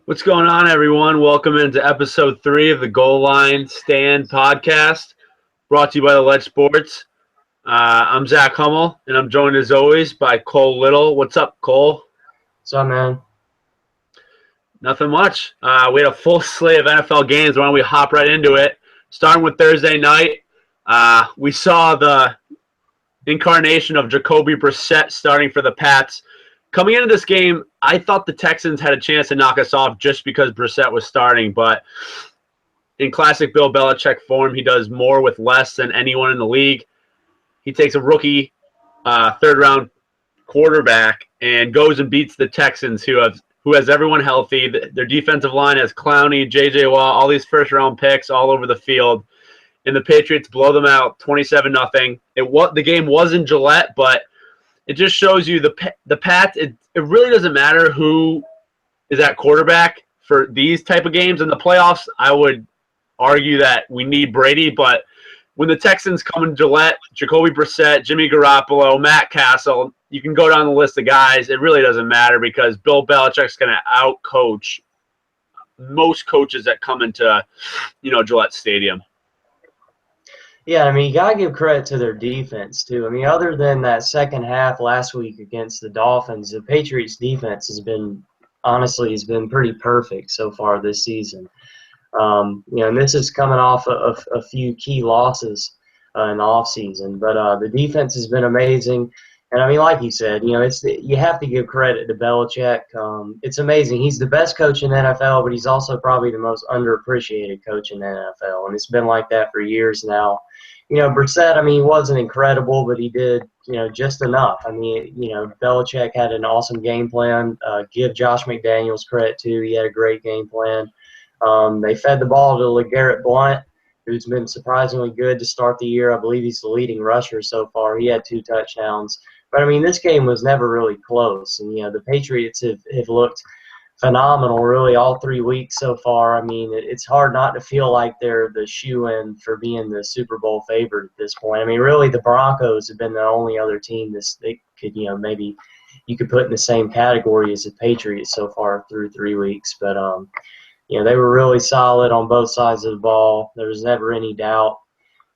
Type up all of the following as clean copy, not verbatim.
What's going on, everyone? Welcome into episode 3 of the Goal Line Stand podcast, brought to you by the Ledge Sports. I'm Zach Hummel, and I'm joined as always by Cole Little. What's up, Cole? What's up, man? Nothing much. We had a full slate of NFL games. Why don't we hop right into it? Starting with Thursday night, we saw the incarnation of Jacoby Brissett starting for the Pats. Coming into this game, I thought the Texans had a chance to knock us off just because Brissett was starting, but in classic Bill Belichick form, he does more with less than anyone in the league. He takes a rookie third-round quarterback and goes and beats the Texans, who has everyone healthy. Their defensive line has Clowney, J.J. Watt, all these first-round picks all over the field, and the Patriots blow them out 27-0. The game was in Gillette, but it just shows you the Pats. It really doesn't matter who is at quarterback for these type of games. In the playoffs, I would argue that we need Brady, but when the Texans come in Gillette, Jacoby Brissett, Jimmy Garoppolo, Matt Castle, you can go down the list of guys. It really doesn't matter because Bill Belichick's going to out-coach most coaches that come into, Gillette Stadium. Yeah, I mean, you got to give credit to their defense, too. I mean, other than that second half last week against the Dolphins, the Patriots' defense has been pretty perfect so far this season. And this is coming off a few key losses in the offseason. But the defense has been amazing. And, I mean, like you said, you have to give credit to Belichick. It's amazing. He's the best coach in the NFL, but he's also probably the most underappreciated coach in the NFL. And it's been like that for years now. Brissett, I mean, he wasn't incredible, but he did, just enough. I mean, Belichick had an awesome game plan. Give Josh McDaniels credit, too. He had a great game plan. They fed the ball to LeGarrette Blount, who's been surprisingly good to start the year. I believe he's the leading rusher so far. He had 2 touchdowns. But, I mean, this game was never really close. And, the Patriots have looked phenomenal really all 3 weeks so far. I mean, it's hard not to feel like they're the shoe-in for being the Super Bowl favorite at this point. I mean, really the Broncos have been the only other team they could, maybe you could put in the same category as the Patriots so far through 3 weeks. But, they were really solid on both sides of the ball. There was never any doubt.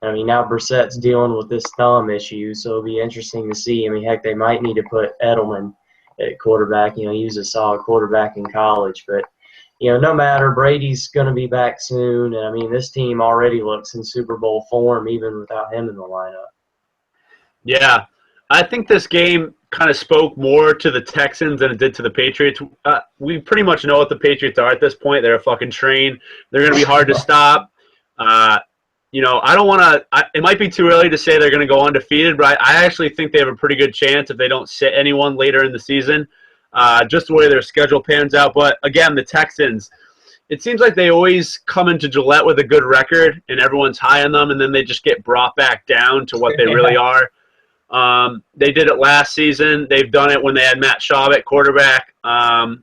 I mean, now Brissett's dealing with this thumb issue, so it'll be interesting to see. I mean, heck, they might need to put Edelman at quarterback. He was a solid quarterback in college. But, no matter, Brady's going to be back soon. And, I mean, this team already looks in Super Bowl form even without him in the lineup. Yeah, I think this game kind of spoke more to the Texans than it did to the Patriots. We pretty much know what the Patriots are at this point. They're a fucking train. They're going to be hard to stop. I don't want to – it might be too early to say they're going to go undefeated, but I actually think they have a pretty good chance if they don't sit anyone later in the season, just the way their schedule pans out. But, again, the Texans, it seems like they always come into Gillette with a good record, and everyone's high on them, and then they just get brought back down to what they really are. They did it last season. They've done it when they had Matt Schaub at quarterback. Brock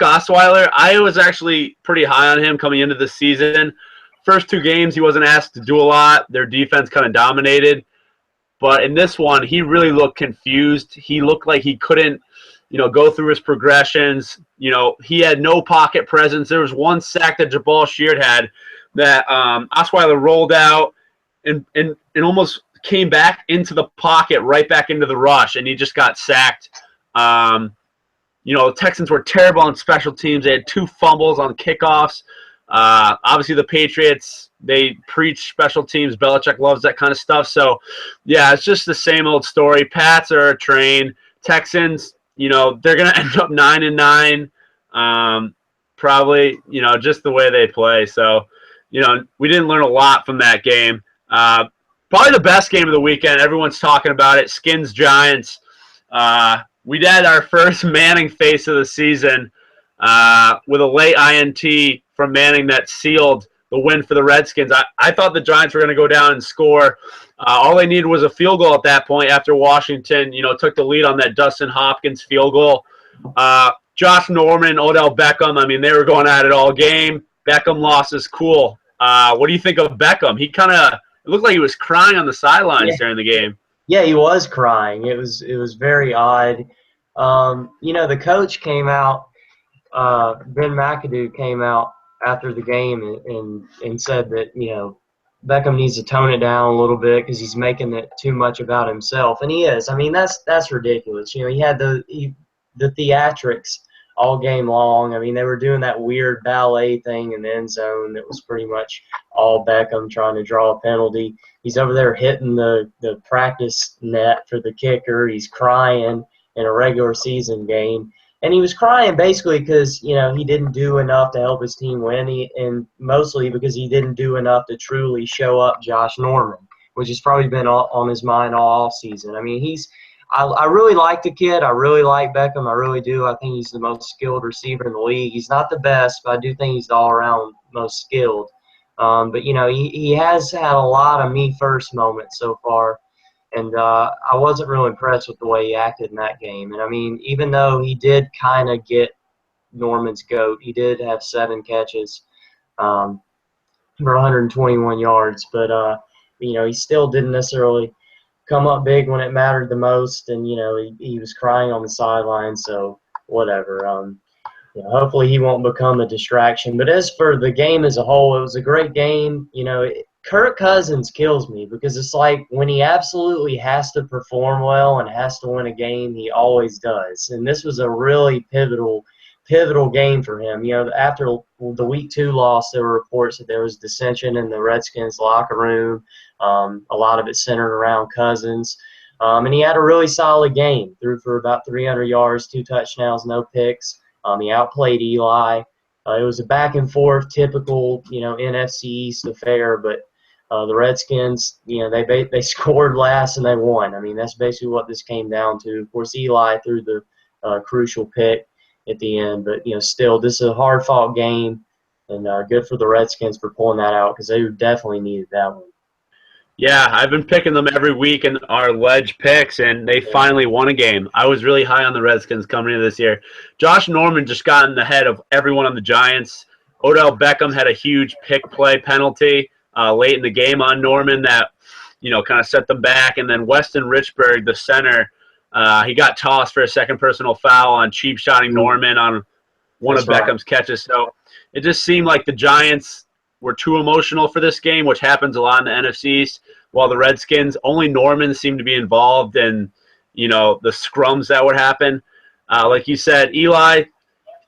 Osweiler, I was actually pretty high on him coming into the season. First 2 games, he wasn't asked to do a lot. Their defense kind of dominated. But in this one, he really looked confused. He looked like he couldn't, go through his progressions. He had no pocket presence. There was one sack that Jabal Sheard had that Osweiler rolled out and almost came back into the pocket, right back into the rush, and he just got sacked. The Texans were terrible on special teams. They had 2 fumbles on kickoffs. Obviously, the Patriots, they preach special teams. Belichick loves that kind of stuff. So, yeah, it's just the same old story. Pats are a train. Texans, they're going to end up 9-9, probably, just the way they play. So, we didn't learn a lot from that game. Probably the best game of the weekend. Everyone's talking about it. Skins Giants. We had our first Manning face of the season with a late INT from Manning that sealed the win for the Redskins. I thought the Giants were going to go down and score. All they needed was a field goal at that point after Washington, took the lead on that Dustin Hopkins field goal. Josh Norman, Odell Beckham, I mean, they were going at it all game. Beckham lost his cool. What do you think of Beckham? He it looked like he was crying on the sidelines during the game. Yeah, he was crying. It was very odd. The coach came out. Ben McAdoo came out after the game and said that, Beckham needs to tone it down a little bit because he's making it too much about himself, and he is. I mean, that's ridiculous. He had the theatrics all game long. I mean, they were doing that weird ballet thing in the end zone that was pretty much all Beckham trying to draw a penalty. He's over there hitting the practice net for the kicker. He's crying in a regular season game. And he was crying basically because, he didn't do enough to help his team win, and mostly because he didn't do enough to truly show up Josh Norman, which has probably been on his mind all season. I mean, I really like the kid. I really like Beckham. I really do. I think he's the most skilled receiver in the league. He's not the best, but I do think he's the all-around most skilled. But, he has had a lot of me-first moments so far. And I wasn't real impressed with the way he acted in that game. And, I mean, even though he did kind of get Norman's GOAT, he did have 7 catches for 121 yards. But, he still didn't necessarily come up big when it mattered the most. And, he was crying on the sideline, so whatever. Hopefully he won't become a distraction. But as for the game as a whole, it was a great game. Kirk Cousins kills me because it's like when he absolutely has to perform well and has to win a game, he always does. And this was a really pivotal game for him. After the Week 2 loss, there were reports that there was dissension in the Redskins locker room. A lot of it centered around Cousins. And he had a really solid game. Threw for about 300 yards, 2 touchdowns, no picks. He outplayed Eli. It was a back and forth, typical, NFC East affair, but the Redskins, they scored last and they won. I mean, that's basically what this came down to. Of course, Eli threw the crucial pick at the end, but still, this is a hard-fought game, and good for the Redskins for pulling that out because they definitely needed that one. Yeah, I've been picking them every week in our ledge picks, and they finally won a game. I was really high on the Redskins coming into this year. Josh Norman just got in the head of everyone on the Giants. Odell Beckham had a huge pick play penalty late in the game on Norman that, kind of set them back. And then Weston Richburg, the center, he got tossed for a second personal foul on cheap shotting Norman on one of Beckham's catches. So it just seemed like the Giants were too emotional for this game, which happens a lot in the NFCs, while the Redskins, only Norman seemed to be involved in, the scrums that would happen. Like you said, Eli,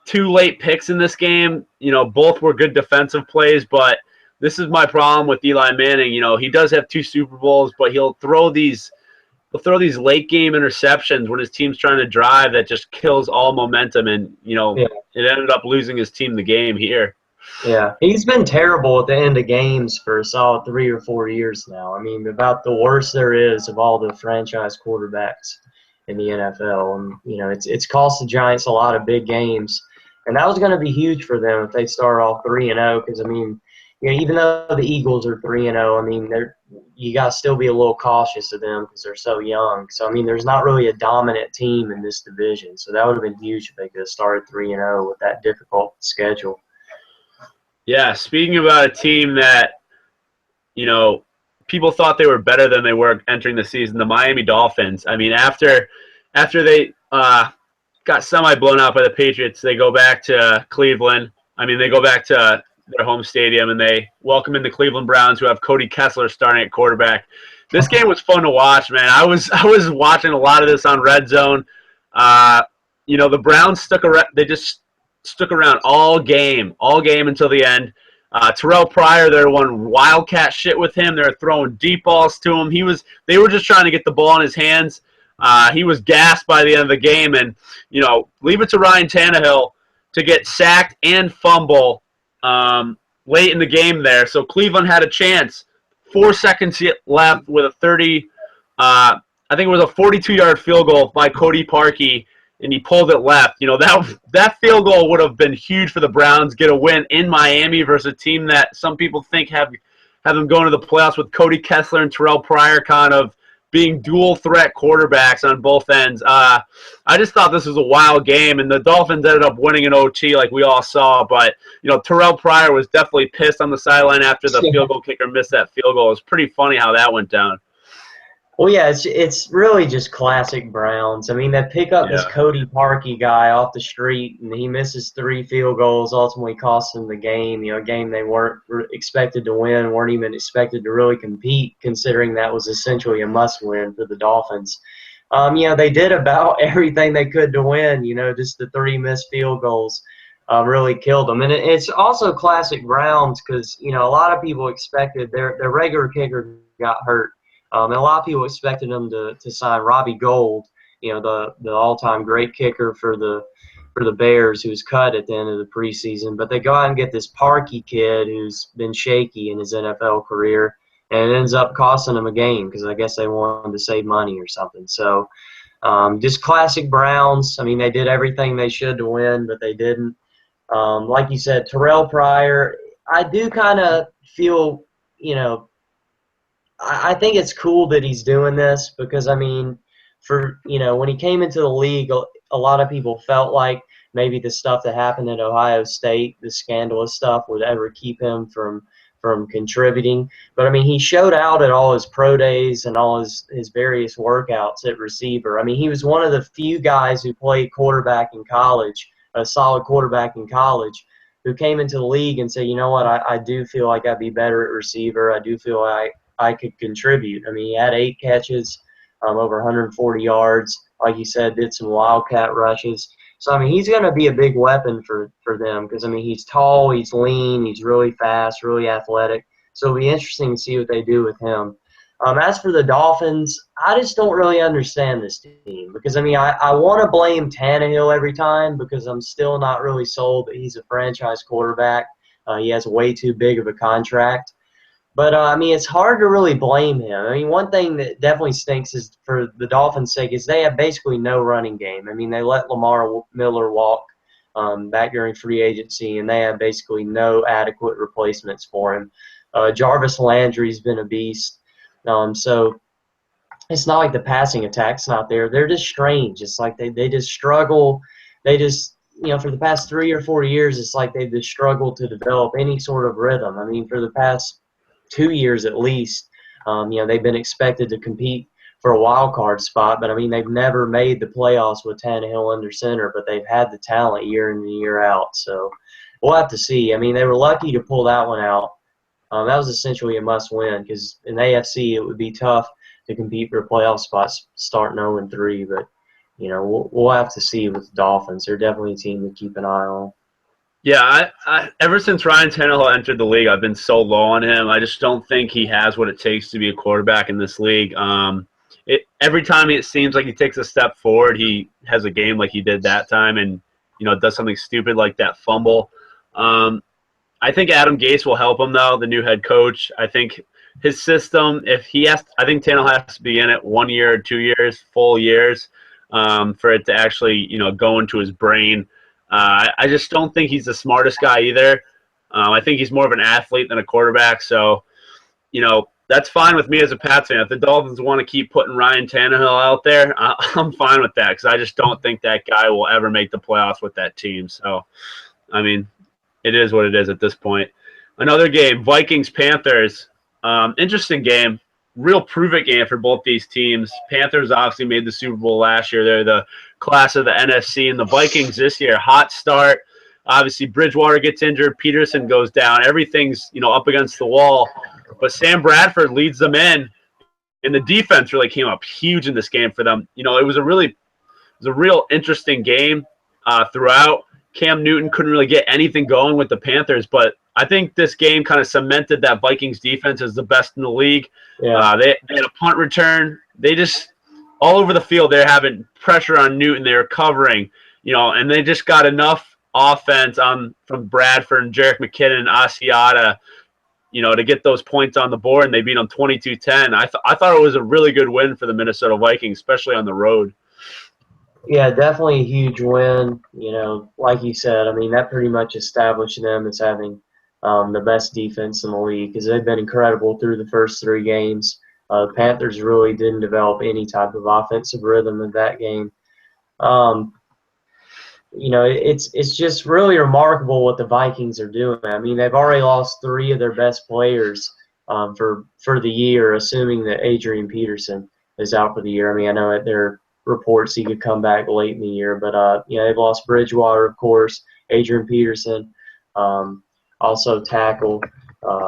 2 late picks in this game. Both were good defensive plays, but this is my problem with Eli Manning. He does have 2 Super Bowls, but he'll throw these late game interceptions when his team's trying to drive that just kills all momentum, and it ended up losing his team the game here. Yeah, he's been terrible at the end of games for a solid 3 or 4 years now. I mean, about the worst there is of all the franchise quarterbacks in the NFL. And, it's cost the Giants a lot of big games. And that was going to be huge for them if they start off 3-0 because, I mean, even though the Eagles are 3-0, I mean, you got to still be a little cautious of them because they're so young. So, I mean, there's not really a dominant team in this division. So that would have been huge if they could have started 3-0 with that difficult schedule. Yeah, speaking about a team that, people thought they were better than they were entering the season, the Miami Dolphins. I mean, after they got semi-blown out by the Patriots, they go back to Cleveland. I mean, they go back to their home stadium, and they welcome in the Cleveland Browns, who have Cody Kessler starting at quarterback. This game was fun to watch, man. I was watching a lot of this on Red Zone. The Browns stuck around. They just stuck around all game until the end. Terrell Pryor, they're one wildcat shit with him. They're throwing deep balls to him. They were just trying to get the ball in his hands. He was gassed by the end of the game, and leave it to Ryan Tannehill to get sacked and fumble late in the game there. So Cleveland had a chance. 4 seconds left with a I think it was a 42-yard field goal by Cody Parkey, and he pulled it left. That field goal would have been huge for the Browns, get a win in Miami versus a team that some people think have them going to the playoffs with Cody Kessler and Terrell Pryor kind of being dual threat quarterbacks on both ends. I just thought this was a wild game, and the Dolphins ended up winning an OT like we all saw. But, Terrell Pryor was definitely pissed on the sideline after the field goal kicker missed that field goal. It was pretty funny how that went down. Well, yeah, it's really just classic Browns. I mean, they pick up this Yeah. Cody Parkey guy off the street, and he misses 3 field goals, ultimately costing them the game. You know, a game they weren't expected to win, weren't even expected to really compete, considering that was essentially a must-win for the Dolphins. You know, they did about everything they could to win. You know, just the 3 missed field goals really killed them. And it's also classic Browns because, you know, a lot of people expected their regular kicker got hurt. And a lot of people expected them to sign Robbie Gould, you know, the all-time great kicker for the Bears, who was cut at the end of the preseason. But they go out and get this Parkey kid who's been shaky in his NFL career, and it ends up costing them a game because I guess they wanted to save money or something. So just classic Browns. I mean, they did everything they should to win, but they didn't. Like you said, Terrell Pryor, I do kind of feel, you know, I think it's cool that he's doing this because, I mean, you know, when he came into the league, a lot of people felt like maybe the stuff that happened at Ohio State, the scandalous stuff, would ever keep him from contributing. But, I mean, he showed out at all his pro days and all his various workouts at receiver. I mean, he was one of the few guys who played quarterback in college, a solid quarterback in college, who came into the league and said, you know what, I do feel like I'd be better at receiver. I do feel like I could contribute. I mean, he had 8 catches, over 140 yards. Like you said, did some wildcat rushes. So, I mean, he's going to be a big weapon for them because, I mean, he's tall, he's lean, he's really fast, really athletic. So it'll be interesting to see what they do with him. As for the Dolphins, I just don't really understand this team because, I mean, I want to blame Tannehill every time because I'm still not really sold that he's a franchise quarterback. He has way too big of a contract. But, I mean, it's hard to really blame him. I mean, one thing that definitely stinks is for the Dolphins' sake is they have basically no running game. I mean, they let Lamar Miller walk back during free agency, and they have basically no adequate replacements for him. Jarvis Landry's been a beast. So it's not like the passing attack's not there. They're just strange. It's like they just struggle. They just, you know, for the past 3 or 4 years, it's like they just struggled to develop any sort of rhythm. I mean, for the past 2 years at least, you know, they've been expected to compete for a wild card spot, but I mean, they've never made the playoffs with Tannehill under center, but they've had the talent year in and year out. So we'll have to see. I mean, they were lucky to pull that one out. That was essentially a must-win because in the AFC it would be tough to compete for a playoff spot starting 0-3. But you know, we'll have to see with the Dolphins. They're definitely a team to keep an eye on. Yeah, I ever since Ryan Tannehill entered the league, I've been so low on him. I just don't think he has what it takes to be a quarterback in this league. Every time it seems like he takes a step forward, he has a game like he did that time, and you know, does something stupid like that fumble. I think Adam Gase will help him though, the new head coach. I think his system, I think Tannehill has to be in it 1 year or 2 years, full years, for it to actually, you know, go into his brain. I just don't think he's the smartest guy either. I think he's more of an athlete than a quarterback. So, you know, that's fine with me as a Pats fan. If the Dolphins want to keep putting Ryan Tannehill out there, I'm fine with that because I just don't think that guy will ever make the playoffs with that team. So, I mean, it is what it is at this point. Another game, Vikings-Panthers. Interesting game. Real prove-it game for both these teams. Panthers obviously made the Super Bowl last year. They're the class of the NFC. And the Vikings this year, hot start. Obviously, Bridgewater gets injured. Peterson goes down. Everything's, you know, up against the wall. But Sam Bradford leads them in. And the defense really came up huge in this game for them. You know, it was a real interesting game throughout. Cam Newton couldn't really get anything going with the Panthers, but I think this game kind of cemented that Vikings defense as the best in the league. Yeah. They had a punt return. They just all over the field. They're having pressure on Newton. They're covering, you know, and they just got enough offense from Bradford and Jerick McKinnon and Asiata, you know, to get those points on the board, and they beat them 22-10. I thought it was a really good win for the Minnesota Vikings, especially on the road. Yeah, definitely a huge win. You know, like you said, I mean, that pretty much established them as having the best defense in the league because they've been incredible through the first 3 games. The Panthers really didn't develop any type of offensive rhythm in that game. You know, it's just really remarkable what the Vikings are doing. I mean, they've already lost 3 of their best players for the year, assuming that Adrian Peterson is out for the year. I mean, I know that there are reports he could come back late in the year, but they've lost Bridgewater, of course, Adrian Peterson, also tackle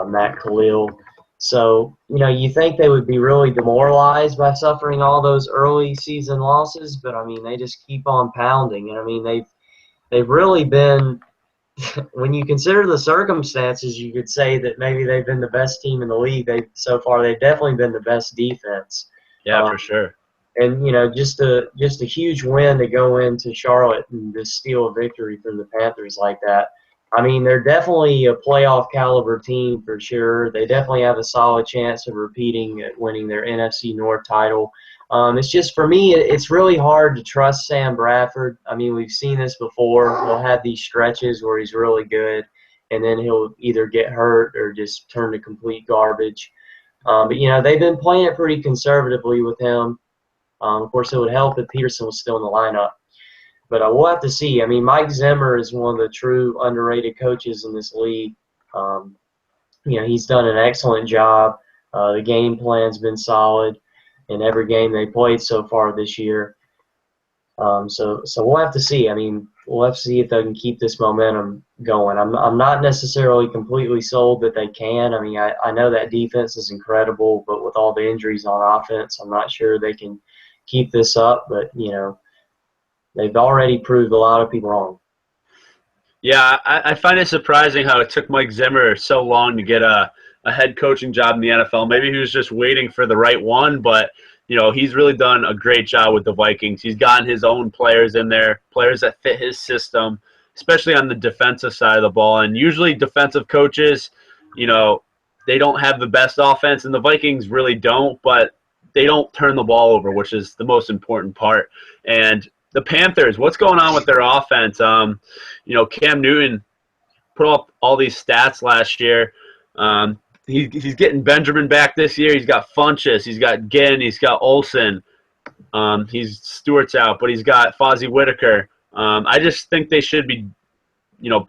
Matt Khalil. So, you think they would be really demoralized by suffering all those early season losses, but I mean, they just keep on pounding. And I mean, they've really been, when you consider the circumstances, you could say that maybe they've been the best team in the league. So far, they've definitely been the best defense. Yeah, for sure. And just a huge win to go into Charlotte and just steal a victory from the Panthers like that. I mean, they're definitely a playoff caliber team for sure. They definitely have a solid chance of repeating at winning their NFC North title. It's just, for me, it's really hard to trust Sam Bradford. I mean, we've seen this before. He'll have these stretches where he's really good, and then he'll either get hurt or just turn to complete garbage. But they've been playing it pretty conservatively with him. Of course, it would help if Peterson was still in the lineup. But we'll have to see. I mean, Mike Zimmer is one of the true underrated coaches in this league. He's done an excellent job. The game plan's been solid in every game they played so far this year. So we'll have to see. I mean, we'll have to see if they can keep this momentum going. I'm not necessarily completely sold that they can. I mean, I know that defense is incredible, but with all the injuries on offense, I'm not sure they can keep this up. But, they've already proved a lot of people wrong. Yeah, I find it surprising how it took Mike Zimmer so long to get a head coaching job in the NFL. Maybe he was just waiting for the right one, but he's really done a great job with the Vikings. He's gotten his own players in there, players that fit his system, especially on the defensive side of the ball. And usually defensive coaches, they don't have the best offense, and the Vikings really don't, but they don't turn the ball over, which is the most important part. And the Panthers, what's going on with their offense? Cam Newton put up all these stats last year. He's getting Benjamin back this year. He's got Funchess. He's got Ginn. He's got Olsen. Stewart's out, but he's got Fozzie Whitaker. I just think they should be,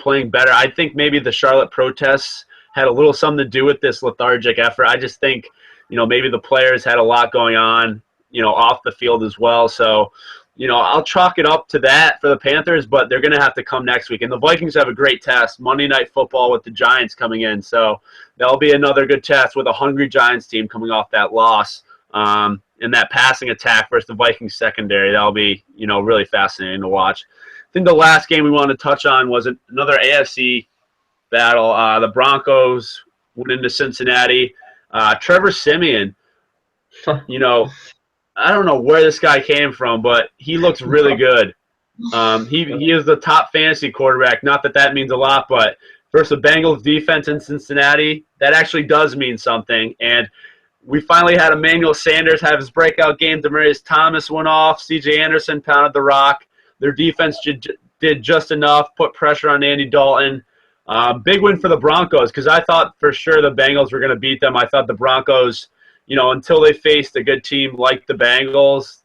playing better. I think maybe the Charlotte protests had a little something to do with this lethargic effort. I just think, maybe the players had a lot going on, off the field as well. So, I'll chalk it up to that for the Panthers, but they're going to have to come next week. And the Vikings have a great test, Monday Night Football with the Giants coming in. So that'll be another good test with a hungry Giants team coming off that loss. And that passing attack versus the Vikings secondary, that'll be, really fascinating to watch. I think the last game we wanted to touch on was another AFC battle. The Broncos went into Cincinnati. Trevor Siemian, I don't know where this guy came from, but he looks really good. He is the top fantasy quarterback. Not that means a lot, but versus the Bengals defense in Cincinnati, that actually does mean something. And we finally had Emmanuel Sanders have his breakout game. Demaryius Thomas went off. C.J. Anderson pounded the rock. Their defense did just enough, put pressure on Andy Dalton. Big win for the Broncos because I thought for sure the Bengals were going to beat them. I thought the Broncos – until they faced a good team like the Bengals,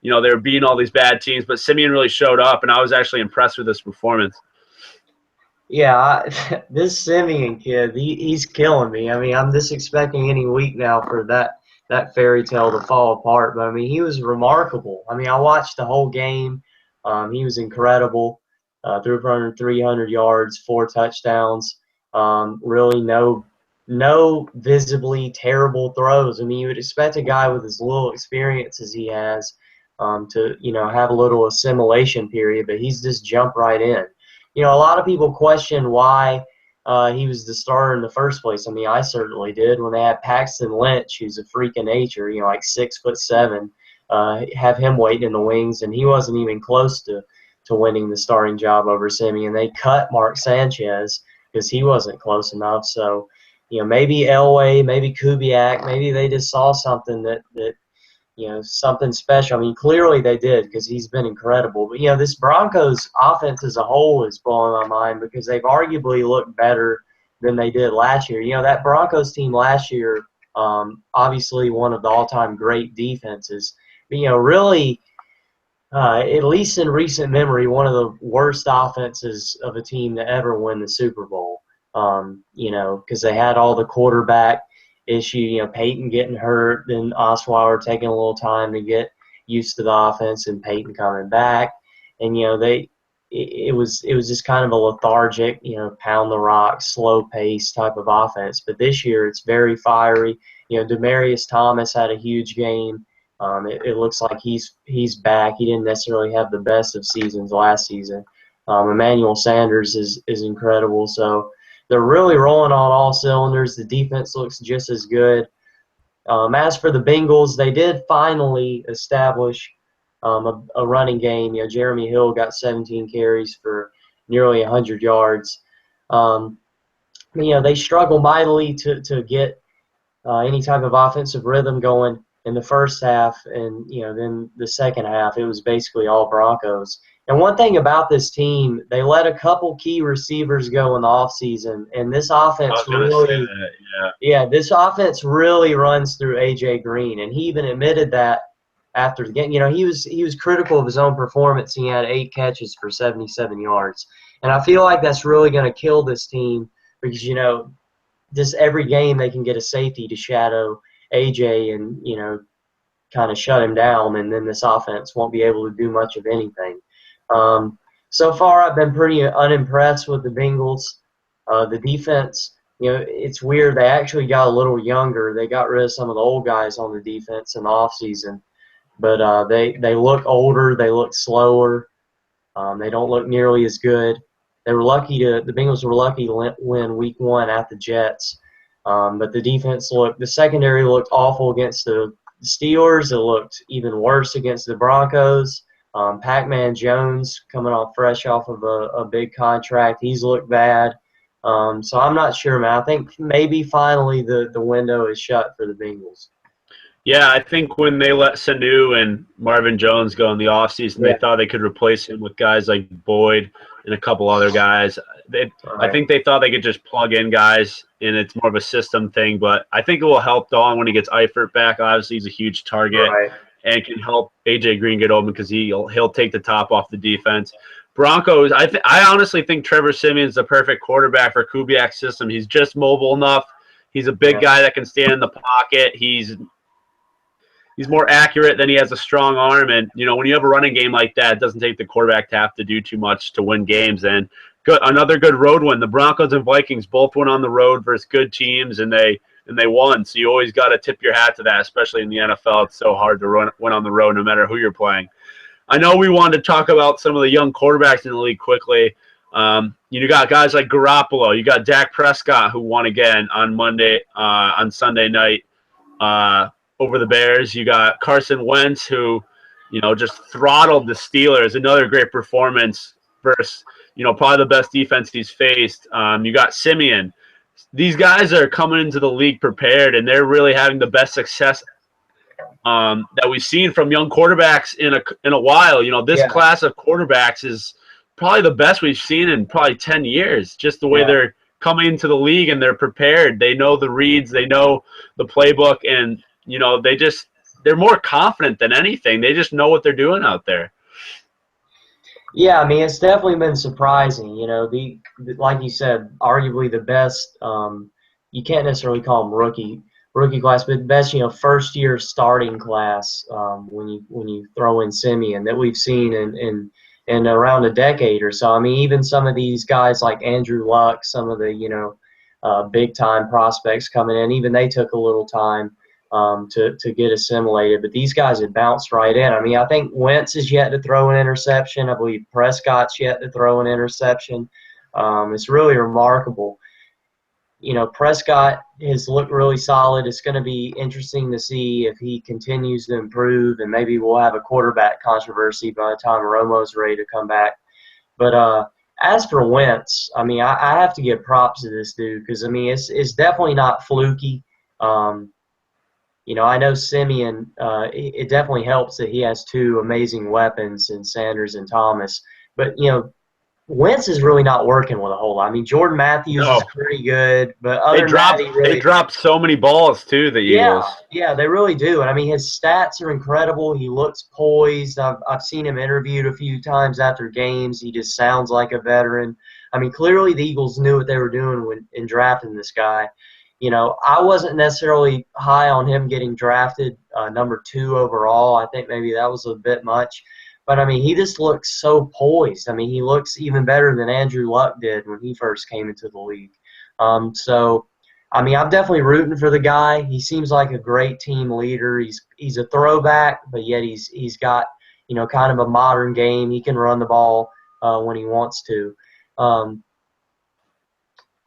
they were beating all these bad teams. But Siemian really showed up, and I was actually impressed with his performance. Yeah, this Siemian kid, he's killing me. I mean, I'm just expecting any week now for that fairy tale to fall apart. But, I mean, he was remarkable. I mean, I watched the whole game. He was incredible. Threw for under 300 yards, 4 touchdowns. Really no visibly terrible throws. I mean, you would expect a guy with as little experience as he has to, have a little assimilation period, but he's just jumped right in. A lot of people question why he was the starter in the first place. I mean, I certainly did. When they had Paxton Lynch, who's a freak of nature, like 6'7", have him waiting in the wings, and he wasn't even close to winning the starting job over Siemian. They cut Mark Sanchez because he wasn't close enough. So, maybe Elway, maybe Kubiak, maybe they just saw something that something special. I mean, clearly they did because he's been incredible. But, this Broncos offense as a whole is blowing my mind because they've arguably looked better than they did last year. That Broncos team last year, obviously one of the all-time great defenses. But, really, at least in recent memory, one of the worst offenses of a team to ever win the Super Bowl. Because they had all the quarterback issue. You know, Peyton getting hurt, then Osweiler taking a little time to get used to the offense, and Peyton coming back, and you know it was just kind of a lethargic, you know, pound the rock, slow pace type of offense. But this year it's very fiery. You know, Demarius Thomas had a huge game. It looks like he's back. He didn't necessarily have the best of seasons last season. Emmanuel Sanders is incredible. So they're really rolling on all cylinders. The defense looks just as good. As for the Bengals, they did finally establish a running game. You know, Jeremy Hill got 17 carries for nearly 100 yards. You know, they struggle mightily to get any type of offensive rhythm going in the first half, and you know, then the second half it was basically all Broncos. And one thing about this team, they let a couple key receivers go in the offseason, and this offense really, this offense really runs through A.J. Green, and he even admitted that after the game. You know, he was critical of his own performance. He had 8 catches for 77 yards, and I feel like that's really going to kill this team because, you know, just every game they can get a safety to shadow A.J. and, you know, kind of shut him down, and then this offense won't be able to do much of anything. So far, I've been pretty unimpressed with the Bengals. The defense, you know, it's weird. They actually got a little younger. They got rid of some of the old guys on the defense in the offseason. But they look older. They look slower. They don't look nearly as good. The Bengals were lucky to win week 1 at the Jets. But the secondary looked awful against the Steelers. It looked even worse against the Broncos. Pac-Man Jones coming off fresh off of a big contract. He's looked bad. So I'm not sure, man. I think maybe finally the window is shut for the Bengals. Yeah, I think when they let Sanu and Marvin Jones go in the offseason, they thought they could replace him with guys like Boyd and a couple other guys. I think they thought they could just plug in guys, and it's more of a system thing. But I think it will help Dawn when he gets Eifert back. Obviously, he's a huge target. Right. And can help A.J. Green get open because he'll take the top off the defense. Broncos, I honestly think Trevor Siemian's the perfect quarterback for Kubiak's system. He's just mobile enough. He's a big guy that can stand in the pocket. He's more accurate than he has a strong arm. And, you know, when you have a running game like that, it doesn't take the quarterback to have to do too much to win games. And another good road win. The Broncos and Vikings both went on the road versus good teams, and they won. So you always got to tip your hat to that, especially in the NFL. It's so hard to win on the road no matter who you're playing. I know we wanted to talk about some of the young quarterbacks in the league quickly. You got guys like Garoppolo. You got Dak Prescott, who won again on Sunday night over the Bears. You got Carson Wentz, who, you know, just throttled the Steelers. Another great performance versus, you know, probably the best defense he's faced. You got Simeon. These guys are coming into the league prepared, and they're really having the best success that we've seen from young quarterbacks in a while. You know, this class of quarterbacks is probably the best we've seen in probably 10 years, just the way they're coming into the league and they're prepared. They know the reads, they know the playbook, and, you know, they're more confident than anything. They just know what they're doing out there. Yeah, I mean, it's definitely been surprising. You know, like you said, arguably the best. You can't necessarily call them rookie class, but best, you know, first year starting class when you throw in Simeon that we've seen in around a decade or so. I mean, even some of these guys like Andrew Luck, some of the, you know, big time prospects coming in, even they took a little time to get assimilated, but these guys had bounced right in. I mean, I think Wentz is yet to throw an interception. I believe Prescott's yet to throw an interception. It's really remarkable. You know, Prescott has looked really solid. It's going to be interesting to see if he continues to improve, and maybe we'll have a quarterback controversy by the time Romo's ready to come back. But as for Wentz, I mean, I have to give props to this dude because, I mean, it's definitely not fluky. You know, I know Simeon, it definitely helps that he has 2 amazing weapons in Sanders and Thomas. But, you know, Wentz is really not working with a whole lot. I mean, Jordan Matthews is pretty good, but other than that, they drop so many balls too, the Eagles. Yeah, they really do. And I mean, his stats are incredible. He looks poised. I've seen him interviewed a few times after games. He just sounds like a veteran. I mean, clearly the Eagles knew what they were doing in drafting this guy. I wasn't necessarily high on him getting drafted number 2 overall. I think maybe that was a bit much. But, I mean, he just looks so poised. I mean, he looks even better than Andrew Luck did when he first came into the league. I mean, I'm definitely rooting for the guy. He seems like a great team leader. He's a throwback, but yet he's got, kind of a modern game. He can run the ball when he wants to.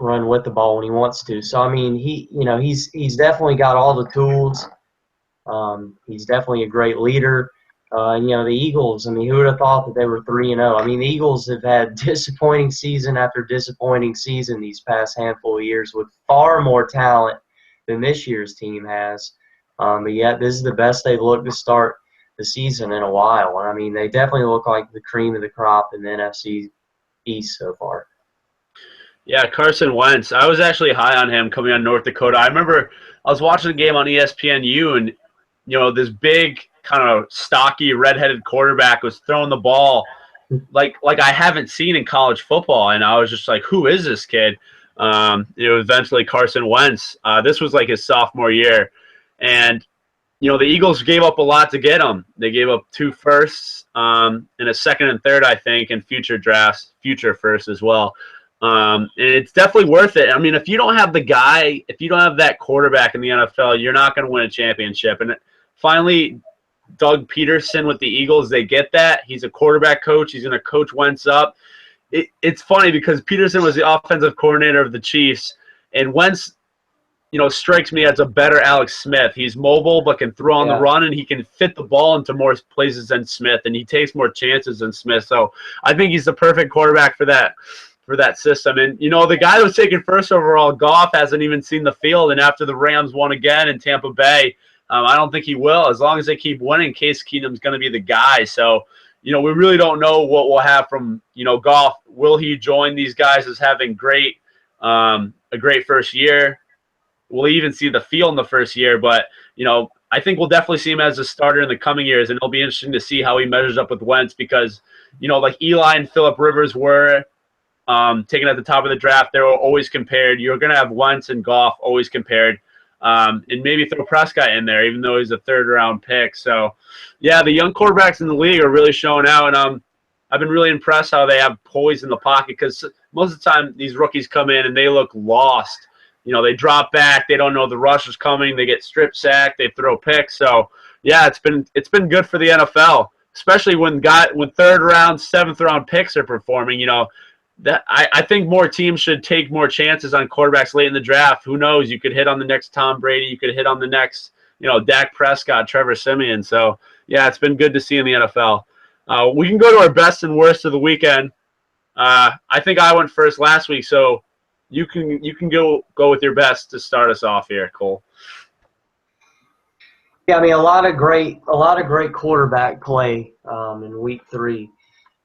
Run with the ball when he wants to. So, I mean, he's definitely got all the tools. He's definitely a great leader. The Eagles, I mean, who would have thought that they were 3-0? I mean, the Eagles have had disappointing season after disappointing season these past handful of years with far more talent than this year's team has. But yet, this is the best they've looked to start the season in a while. And, I mean, they definitely look like the cream of the crop in the NFC East so far. Yeah, Carson Wentz. I was actually high on him coming on North Dakota. I remember I was watching the game on ESPNU, and this big kind of stocky redheaded quarterback was throwing the ball like I haven't seen in college football, and I was just like, who is this kid? Eventually Carson Wentz. This was like his sophomore year, and the Eagles gave up a lot to get him. They gave up 2 firsts, and a second and third, I think, in future drafts, future firsts as well. And it's definitely worth it. I mean, if you don't have the guy, if you don't have that quarterback in the NFL, you're not going to win a championship. And finally, Doug Peterson with the Eagles, they get that. He's a quarterback coach. He's going to coach Wentz up. It's funny because Peterson was the offensive coordinator of the Chiefs, and Wentz, strikes me as a better Alex Smith. He's mobile but can throw on the run, and he can fit the ball into more places than Smith, and he takes more chances than Smith. So I think he's the perfect quarterback for that system. And, the guy that was taken first overall, Goff, hasn't even seen the field. And after the Rams won again in Tampa Bay, I don't think he will. As long as they keep winning, Case Keenum's going to be the guy. So, we really don't know what we'll have from, Goff. Will he join these guys as having a great first year? We'll even see the field in the first year. But, I think we'll definitely see him as a starter in the coming years. And it'll be interesting to see how he measures up with Wentz because, like Eli and Phillip Rivers were taken at the top of the draft, they were always compared. You're going to have Wentz and Goff always compared. And maybe throw Prescott in there, even though he's a third-round pick. So, yeah, the young quarterbacks in the league are really showing out. And I've been really impressed how they have poise in the pocket because most of the time these rookies come in and they look lost. They drop back. They don't know the rush is coming. They get strip sacked. They throw picks. So, yeah, it's been good for the NFL, especially when third-round, seventh-round picks are performing, That I think more teams should take more chances on quarterbacks late in the draft. Who knows? You could hit on the next Tom Brady. You could hit on the next, Dak Prescott, Trevor Siemian. So, yeah, it's been good to see in the NFL. We can go to our best and worst of the weekend. I think I went first last week, so you can go with your best to start us off here, Cole. Yeah, I mean, a lot of great quarterback play in week 3.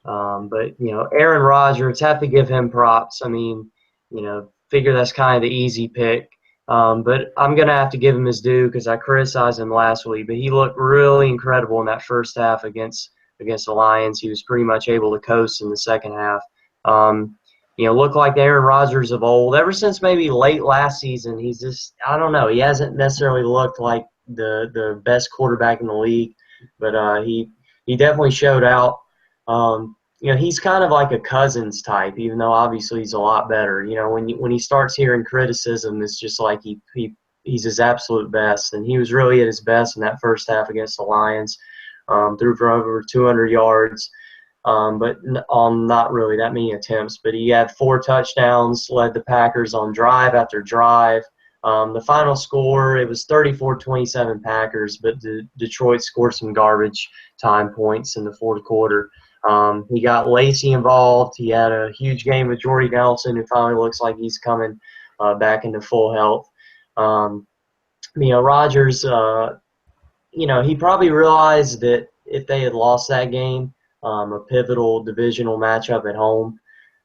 But, Aaron Rodgers, have to give him props. I mean, figure that's kind of the easy pick. But I'm going to have to give him his due because I criticized him last week. But he looked really incredible in that first half against the Lions. He was pretty much able to coast in the second half. Looked like the Aaron Rodgers of old. Ever since maybe late last season, he's just, I don't know, he hasn't necessarily looked like the best quarterback in the league. But he definitely showed out. He's kind of like a Cousins type, even though obviously he's a lot better. When he starts hearing criticism, it's just like he's his absolute best, and he was really at his best in that first half against the Lions. Threw for over 200 yards, but on not really that many attempts. But he had 4 touchdowns, led the Packers on drive after drive. The final score, it was 34-27 Packers, but Detroit scored some garbage time points in the fourth quarter. He got Lacey involved. He had a huge game with Jordy Nelson, who finally looks like he's coming back into full health. Rodgers, he probably realized that if they had lost that game, a pivotal divisional matchup at home,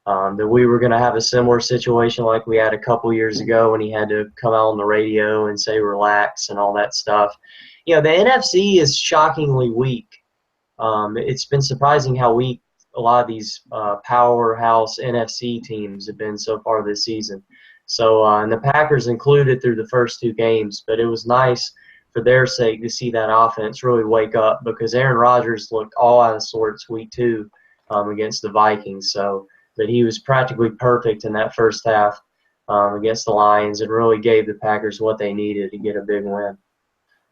that we were going to have a similar situation like we had a couple years ago when he had to come out on the radio and say relax and all that stuff. The NFC is shockingly weak. It's been surprising how weak a lot of these powerhouse NFC teams have been so far this season. So, and the Packers included through the first two games, but it was nice for their sake to see that offense really wake up because Aaron Rodgers looked all out of sorts week 2 against the Vikings. So, but he was practically perfect in that first half against the Lions and really gave the Packers what they needed to get a big win.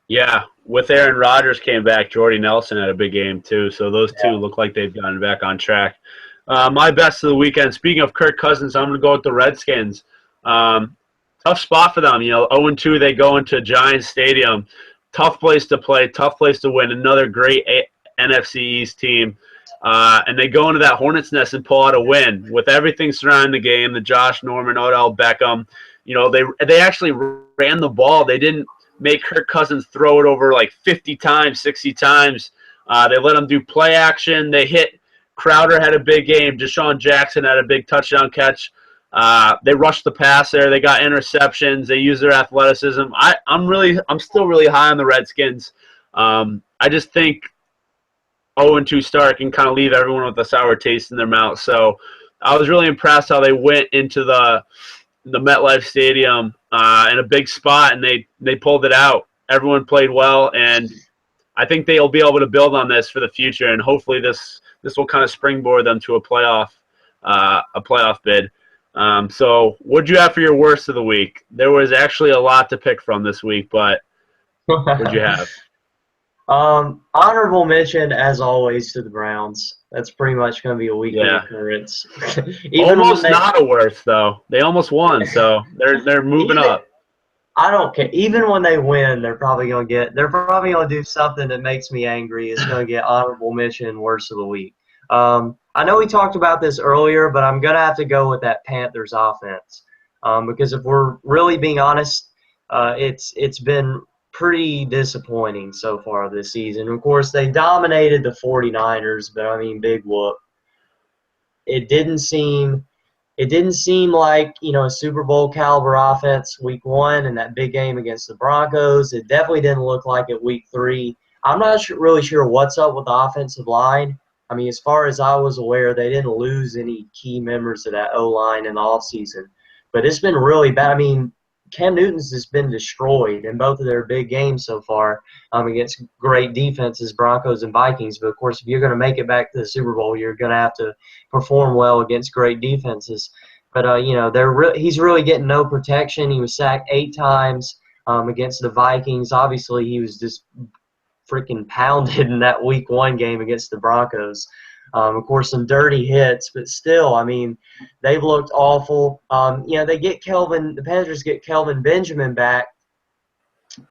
Yeah, with Aaron Rodgers came back, Jordy Nelson had a big game too. So those two look like they've gotten back on track. My best of the weekend, speaking of Kirk Cousins, I'm going to go with the Redskins. Tough spot for them. 0-2, they go into Giants Stadium. Tough place to play, tough place to win. Another great NFC East team. And they go into that Hornets nest and pull out a win with everything surrounding the game, the Josh Norman, Odell Beckham. They actually ran the ball. They didn't make Kirk Cousins throw it over like 50 times, 60 times. They let him do play action. They hit. Crowder had a big game. Deshaun Jackson had a big touchdown catch. They rushed the passer. They got interceptions. They used their athleticism. I'm still really high on the Redskins. I just think 0-2 start can kind of leave everyone with a sour taste in their mouth. So I was really impressed how they went into the MetLife Stadium in a big spot, and they pulled it out. Everyone played well, and I think they'll be able to build on this for the future, and hopefully this will kind of springboard them to a playoff bid. So what did you have for your worst of the week? There was actually a lot to pick from this week, but what did you have? Honorable mention, as always, to the Browns. That's pretty much going to be a weekly occurrence. Almost not a worst, though. They almost won, so they're moving up. I don't care. Even when they win, they're probably going to do something that makes me angry. It's going to get honorable mention, worst of the week. I know we talked about this earlier, but I'm going to have to go with that Panthers offense because if we're really being honest, it's been pretty disappointing so far this season. Of course, they dominated the 49ers, but I mean, big whoop. It didn't seem like, a Super Bowl caliber offense week 1 and that big game against the Broncos. It definitely didn't look like it week 3. I'm not really sure what's up with the offensive line. I mean, as far as I was aware, they didn't lose any key members of that O-line in the offseason. But it's been really bad. I mean, Cam Newton's has been destroyed in both of their big games so far against great defenses, Broncos and Vikings. But, of course, if you're going to make it back to the Super Bowl, you're going to have to perform well against great defenses. But, he's really getting no protection. He was sacked 8 times against the Vikings. Obviously, he was just freaking pounded in that week 1 game against the Broncos. Of course, some dirty hits, but still, I mean, they've looked awful. The Panthers get Kelvin Benjamin back.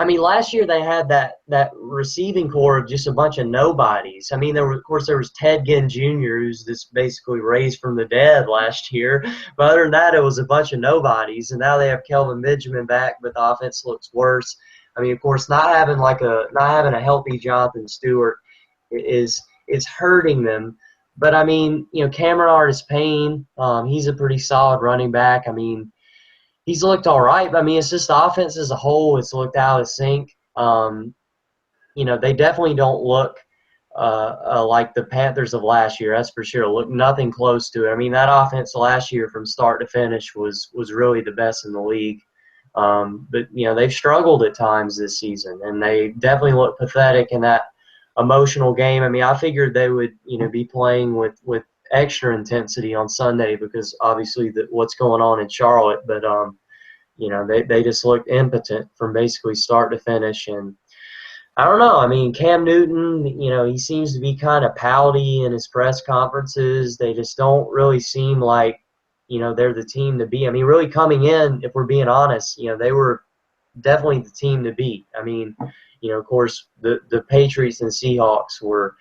I mean, last year they had that receiving core of just a bunch of nobodies. I mean, there was Ted Ginn Jr., who's just basically raised from the dead last year. But other than that, it was a bunch of nobodies. And now they have Kelvin Benjamin back, but the offense looks worse. I mean, of course, not having a healthy Jonathan Stewart is hurting them. But, I mean, Cameron Artis-Payne, he's a pretty solid running back. I mean, he's looked all right. But, I mean, it's just the offense as a whole has looked out of sync. They definitely don't look like the Panthers of last year. That's for sure. Look nothing close to it. I mean, that offense last year from start to finish was really the best in the league. But, they've struggled at times this season, and they definitely look pathetic in that emotional game. I mean, I figured they would, be playing with extra intensity on Sunday because obviously what's going on in Charlotte. But, they just looked impotent from basically start to finish. And I don't know. I mean, Cam Newton, he seems to be kind of pouty in his press conferences. They just don't really seem like, they're the team to beat. I mean, really coming in, if we're being honest, they were definitely the team to beat. I mean, of course, the Patriots and Seahawks were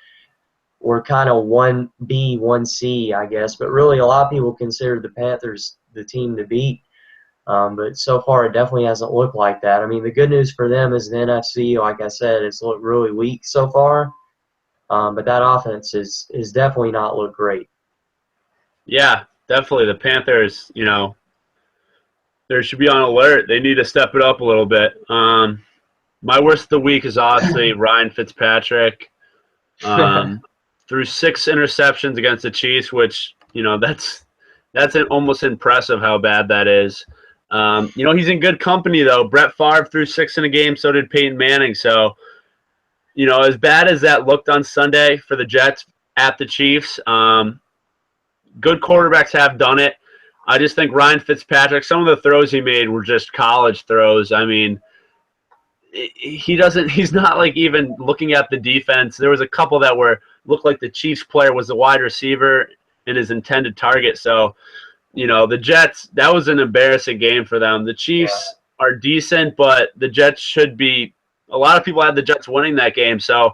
kind of 1B, 1C, I guess. But really, a lot of people consider the Panthers the team to beat. But so far, it definitely hasn't looked like that. I mean, the good news for them is the NFC, like I said, it's looked really weak so far. But that offense is definitely not looked great. Yeah, definitely. The Panthers, they should be on alert. They need to step it up a little bit. My worst of the week is honestly Ryan Fitzpatrick. Threw 6 interceptions against the Chiefs, which, that's almost impressive how bad that is. He's in good company, though. Brett Favre threw 6 in a game, so did Peyton Manning. So, as bad as that looked on Sunday for the Jets at the Chiefs, good quarterbacks have done it. I just think Ryan Fitzpatrick, some of the throws he made were just college throws. I mean, he's not like even looking at the defense. There was a couple that looked like the Chiefs player was the wide receiver and his intended target. So, the Jets, that was an embarrassing game for them. The Chiefs are decent, but the Jets should be – a lot of people had the Jets winning that game. So,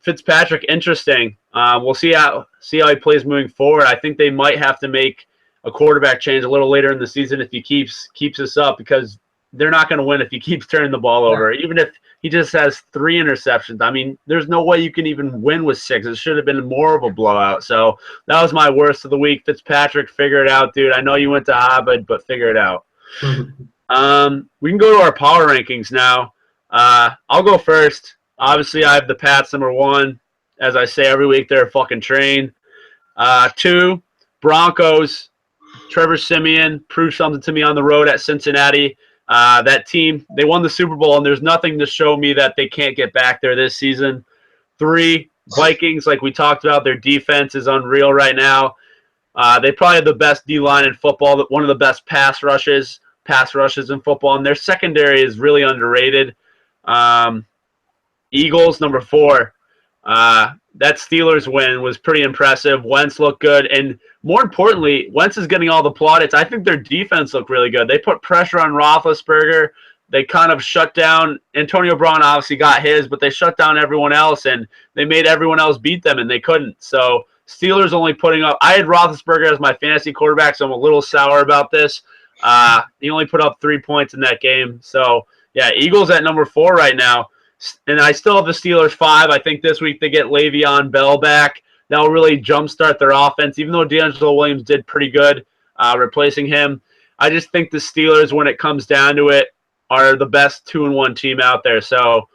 Fitzpatrick, interesting. We'll see how he plays moving forward. I think they might have to make a quarterback change a little later in the season if he keeps this up, because they're not going to win if he keeps turning the ball over. Even if he just has 3 interceptions, I mean, there's no way you can even win with 6. It should have been more of a blowout. So that was my worst of the week. Fitzpatrick, figure it out, dude. I know you went to Harvard, but figure it out. We can go to our power rankings now. I'll go first. Obviously, I have the Pats number 1. As I say every week, they're a fucking train. 2, Broncos. Trevor Siemian proved something to me on the road at Cincinnati. That team, they won the Super Bowl, and there's nothing to show me that they can't get back there this season. 3, Vikings, like we talked about, their defense is unreal right now. They probably have the best D-line in football, one of the best pass rushes in football, and their secondary is really underrated. Eagles, number 4. That Steelers win was pretty impressive. Wentz looked good, and more importantly, Wentz is getting all the plaudits. I think their defense looked really good. They put pressure on Roethlisberger. They kind of shut down – Antonio Brown obviously got his, but they shut down everyone else, and they made everyone else beat them, and they couldn't. So Steelers only putting up – I had Roethlisberger as my fantasy quarterback, so I'm a little sour about this. He only put up 3 points in that game. So, yeah, Eagles at number 4 right now. And I still have the Steelers 5. I think this week they get Le'Veon Bell back. That'll really jumpstart their offense, even though D'Angelo Williams did pretty good replacing him. I just think the Steelers, when it comes down to it, are the best 2-1 team out there. So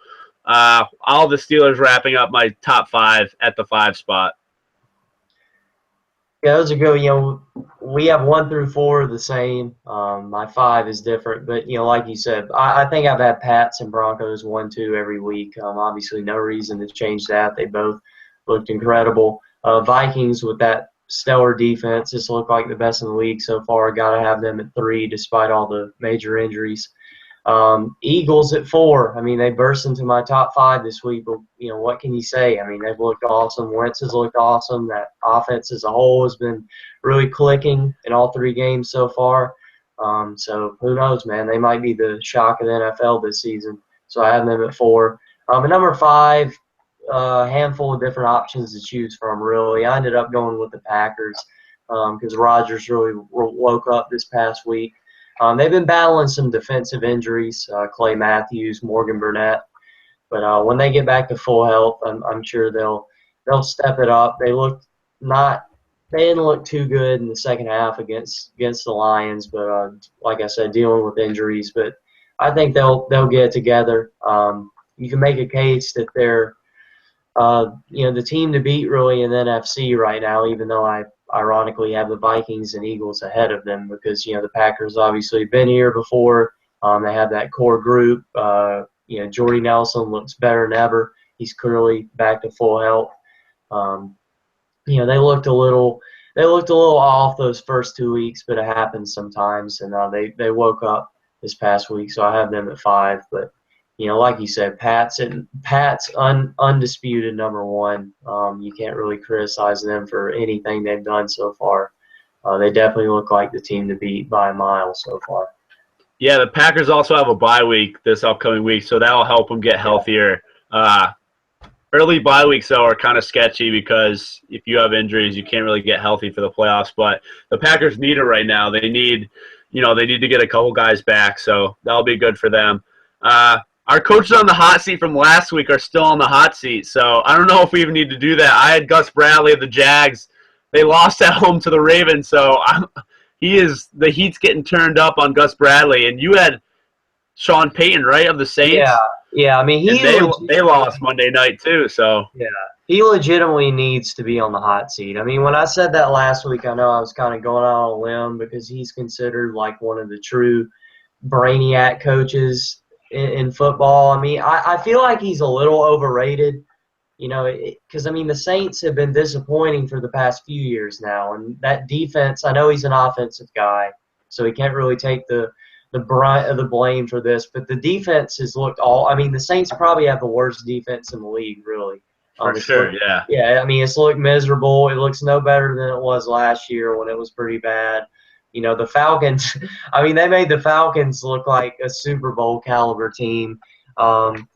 all the Steelers wrapping up my top 5 at the 5 spot. Yeah, those are good. We have 1 through 4 the same. My 5 is different, but like you said, I think I've had Pats and Broncos 1-2 every week. Obviously, no reason to change that. They both looked incredible. Vikings with that stellar defense just look like the best in the league so far. Got to have them at 3 despite all the major injuries. Eagles at 4. I mean, they burst into my top 5 this week, but what can you say? I mean, they've looked awesome. Wentz has looked awesome. That offense as a whole has been really clicking in all 3 games so far. So who knows, man? They might be the shock of the NFL this season. So I have them at 4. At number 5, a handful of different options to choose from, really. I ended up going with the Packers because Rodgers really woke up this past week. They've been battling some defensive injuries, Clay Matthews, Morgan Burnett. But when they get back to full health, I'm sure they'll step it up. They didn't look too good in the second half against the Lions, but like I said, dealing with injuries. But I think they'll get it together. You can make a case that they're the team to beat really in the NFC right now, even though I ironically have the Vikings and Eagles ahead of them because, the Packers obviously been here before. They have that core group. Jordy Nelson looks better than ever. He's clearly back to full health. They looked a little off those first 2 weeks, but it happens sometimes. And they woke up this past week, so I have them at 5. But like you said, Pat's undisputed number 1. You can't really criticize them for anything they've done so far. They definitely look like the team to beat by a mile so far. Yeah, the Packers also have a bye week this upcoming week, so that'll help them get healthier. Early bye weeks, though, are kind of sketchy because if you have injuries, you can't really get healthy for the playoffs. But the Packers need it right now. They need to get a couple guys back, so that'll be good for them. Our coaches on the hot seat from last week are still on the hot seat, so I don't know if we even need to do that. I had Gus Bradley of the Jags. They lost at home to the Ravens, so the heat's getting turned up on Gus Bradley. And you had Sean Payton, right, of the Saints? Yeah. I mean, they lost Monday night too. So he legitimately needs to be on the hot seat. I mean, when I said that last week, I know I was kind of going out on a limb because he's considered like one of the true brainiac coaches in football. I mean, I feel like he's a little overrated, you know, because, I mean, the Saints have been disappointing for the past few years now. And that defense, I know he's an offensive guy, so he can't really take the brunt of the blame for this. But the defense has looked I mean, the Saints probably have the worst defense in the league, really. For sure, yeah. Yeah, I mean, it's looked miserable. It looks no better than it was last year when it was pretty bad. You know, the Falcons, I mean, they made the Falcons look like a Super Bowl caliber team,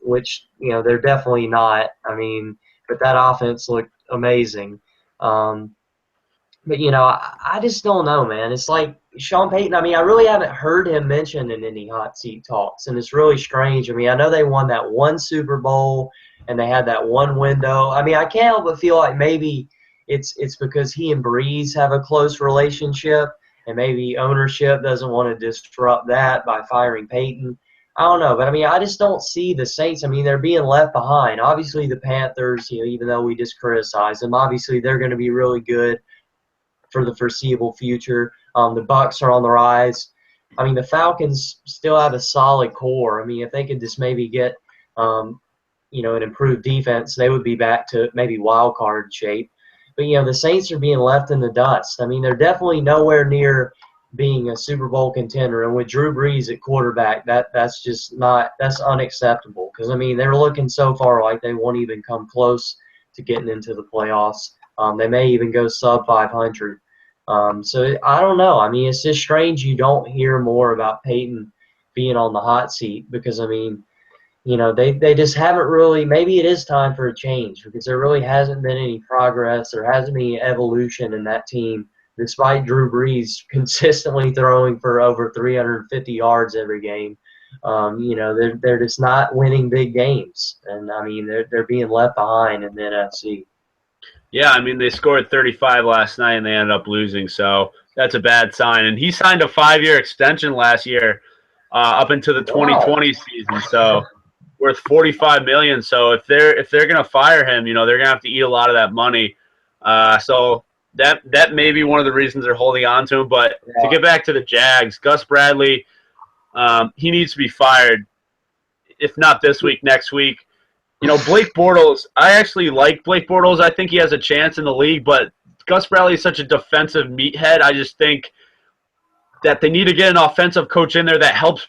which, you know, they're definitely not. I mean, but that offense looked amazing. But, you know, I just don't know, man. It's like Sean Payton, I mean, I really haven't heard him mentioned in any hot seat talks, and it's really strange. I mean, I know they won that one Super Bowl, and they had that one window. I mean, I can't help but feel like maybe it's because he and Breeze have a close relationship, and maybe ownership doesn't want to disrupt that by firing Payton. I don't know, but I mean, I just don't see the Saints. I mean, they're being left behind. Obviously, the Panthers, you know, even though we just criticize them, obviously they're going to be really good for the foreseeable future. The Bucks are on the rise. I mean, the Falcons still have a solid core. I mean, if they could just maybe get, you know, an improved defense, they would be back to maybe wild card shape. But, you know, the Saints are being left in the dust. I mean, they're definitely nowhere near being a Super Bowl contender. And with Drew Brees at quarterback, that's just not – that's unacceptable. Because, I mean, they're looking so far like they won't even come close to getting into the playoffs. They may even go sub 500. So I don't know. I mean, it's just strange you don't hear more about Peyton being on the hot seat because, I mean, you know, they just haven't really – maybe it is time for a change because there really hasn't been any progress. There hasn't been any evolution in that team despite Drew Brees consistently throwing for over 350 yards every game. You know, they're just not winning big games. And, I mean, they're being left behind in the NFC. Yeah, I mean, they scored 35 last night and they ended up losing, so that's a bad sign. And he signed a 5-year extension last year up into the 2020 season, so worth $45 million. So if they're gonna fire him, you know, they're gonna have to eat a lot of that money. So that may be one of the reasons they're holding on to him. But to get back to the Jags, Gus Bradley, he needs to be fired. If not this week, next week. You know, Blake Bortles, I actually like Blake Bortles. I think he has a chance in the league, but Gus Bradley is such a defensive meathead. I just think that they need to get an offensive coach in there that helps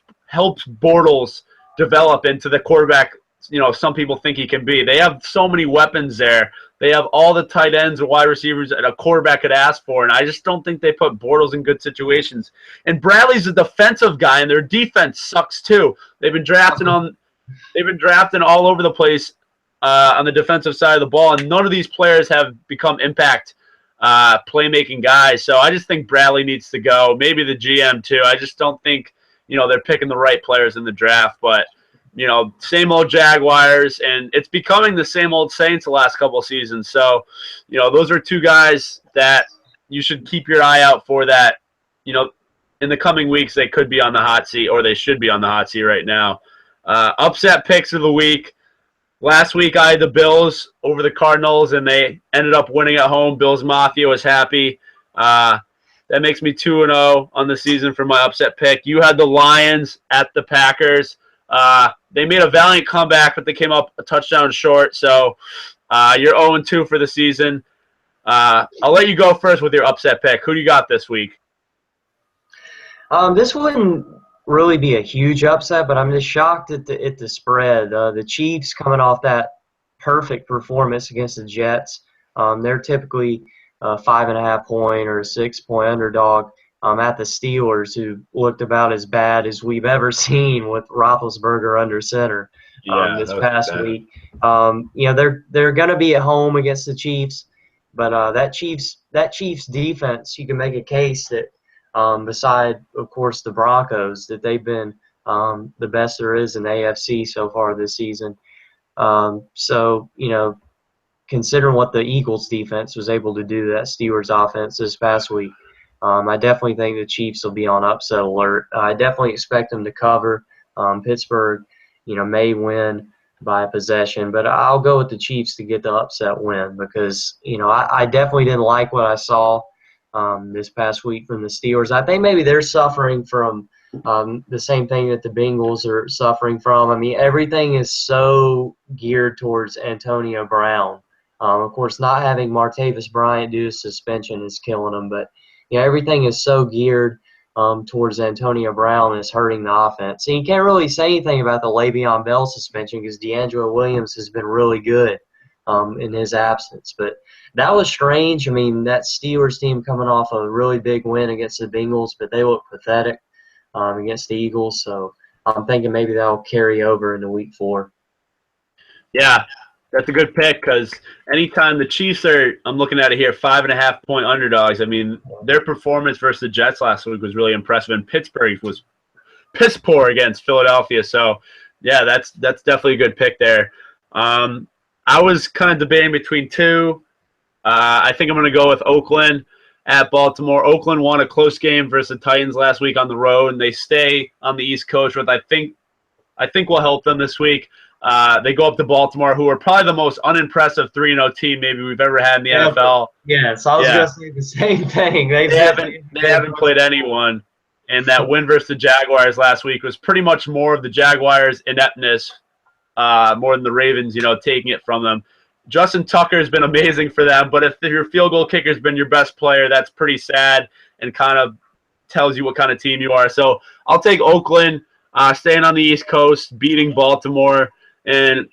Bortles develop into the quarterback, you know, some people think he can be. They have so many weapons there. They have all the tight ends and wide receivers that a quarterback could ask for, and I just don't think they put Bortles in good situations. And Bradley's a defensive guy, and their defense sucks too. They've been drafting all over the place on the defensive side of the ball, and none of these players have become impact playmaking guys. So I just think Bradley needs to go. Maybe the GM too. I just don't think, you know, they're picking the right players in the draft. But, you know, same old Jaguars, and it's becoming the same old Saints the last couple of seasons. So, you know, those are two guys that you should keep your eye out for that, you know, in the coming weeks they could be on the hot seat, or they should be on the hot seat right now. Upset picks of the week. Last week I had the Bills over the Cardinals, and they ended up winning at home. Bills Mafia was happy. That makes me 2-0 on the season for my upset pick. You had the Lions at the Packers. They made a valiant comeback, but they came up a touchdown short. So you're 0-2 for the season. I'll let you go first with your upset pick. Who do you got this week? This wouldn't really be a huge upset, but I'm just shocked at the spread. The Chiefs coming off that perfect performance against the Jets. They're typically a 5.5 point or a 6 point underdog at the Steelers, who looked about as bad as we've ever seen with Roethlisberger under center this past week. You know, they're going to be at home against the Chiefs, but that Chiefs defense, you can make a case that beside, of course, the Broncos, that they've been the best there is in the AFC so far this season. So, you know, considering what the Eagles defense was able to do to that Steelers offense this past week, I definitely think the Chiefs will be on upset alert. I definitely expect them to cover. Pittsburgh, you know, may win by a possession. But I'll go with the Chiefs to get the upset win because, I definitely didn't like what I saw this past week from the Steelers. I think maybe they're suffering from the same thing that the Bengals are suffering from. I mean, everything is so geared towards Antonio Brown. Of course, not having Martavis Bryant due to suspension is killing them, but everything is so geared towards Antonio Brown is hurting the offense. And you can't really say anything about the Le'Veon Bell suspension because DeAngelo Williams has been really good in his absence. But that was strange. I mean, that Steelers team coming off a really big win against the Bengals, but they look pathetic against the Eagles. So I'm thinking maybe that'll carry over into Week 4. Yeah, that's a good pick because anytime the Chiefs are, I'm looking at it here, 5.5-point underdogs. I mean, their performance versus the Jets last week was really impressive, and Pittsburgh was piss poor against Philadelphia. So, yeah, that's definitely a good pick there. I was kind of debating between two. I think I'm going to go with Oakland at Baltimore. Oakland won a close game versus the Titans last week on the road, and they stay on the East Coast, which I think will help them this week. They go up to Baltimore, who are probably the most unimpressive 3-0 team maybe we've ever had in the NFL. Yeah, so I was going to say the same thing. They haven't played anyone, and that win versus the Jaguars last week was pretty much more of the Jaguars' ineptness, more than the Ravens, taking it from them. Justin Tucker has been amazing for them, but if your field goal kicker has been your best player, that's pretty sad and kind of tells you what kind of team you are. So I'll take Oakland, staying on the East Coast, beating Baltimore, and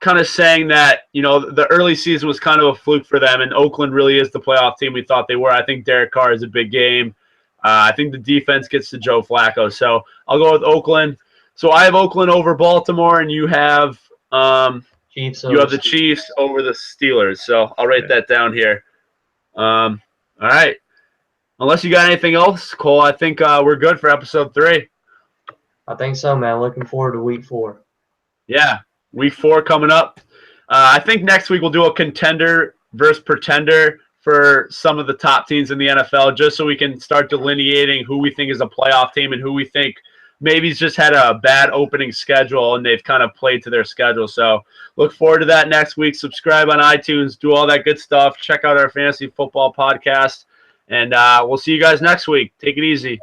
kind of saying that, the early season was kind of a fluke for them, and Oakland really is the playoff team we thought they were. I think Derek Carr is a big game. I think the defense gets to Joe Flacco. So I'll go with Oakland. So I have Oakland over Baltimore, and you have the Chiefs over the Steelers. So I'll write that down here. All right. Unless you got anything else, Cole, I think we're good for episode 3. I think so, man. Looking forward to Week 4. Yeah, Week 4 coming up. I think next week we'll do a contender versus pretender for some of the top teams in the NFL, just so we can start delineating who we think is a playoff team and who we think maybe just had a bad opening schedule and they've kind of played to their schedule. So look forward to that next week. Subscribe on iTunes, do all that good stuff. Check out our fantasy football podcast, and we'll see you guys next week. Take it easy.